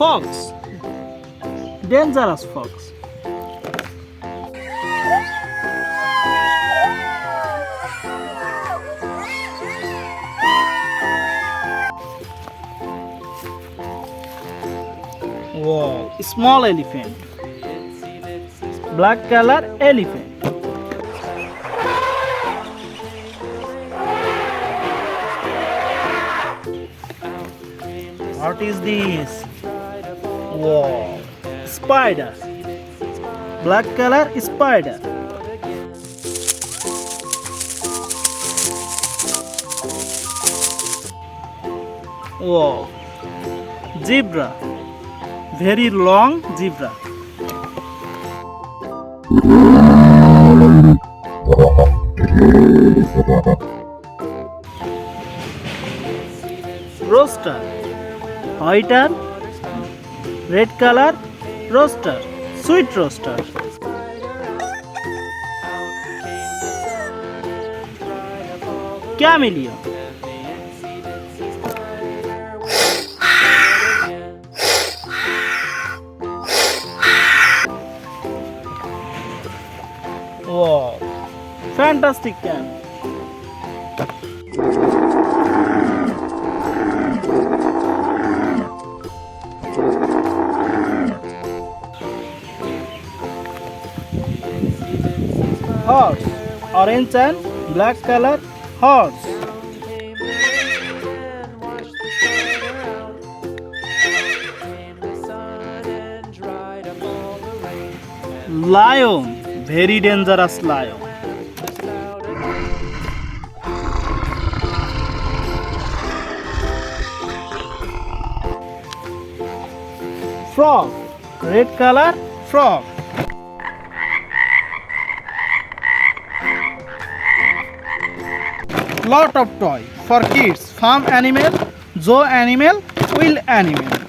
Fox. Dangerous fox. Wow, small elephant. Black color elephant. What is this? Wow, spider. Black color spider. Wow, zebra. Very long zebra. Rooster. White and red color rooster. Sweet rooster. Chameleon. Wow, fantastic can. Horse, orange and black color horse. Lion, very dangerous lion. Frog, red color frog. Lot of toy for kids, farm animal, zoo animal, wild animal.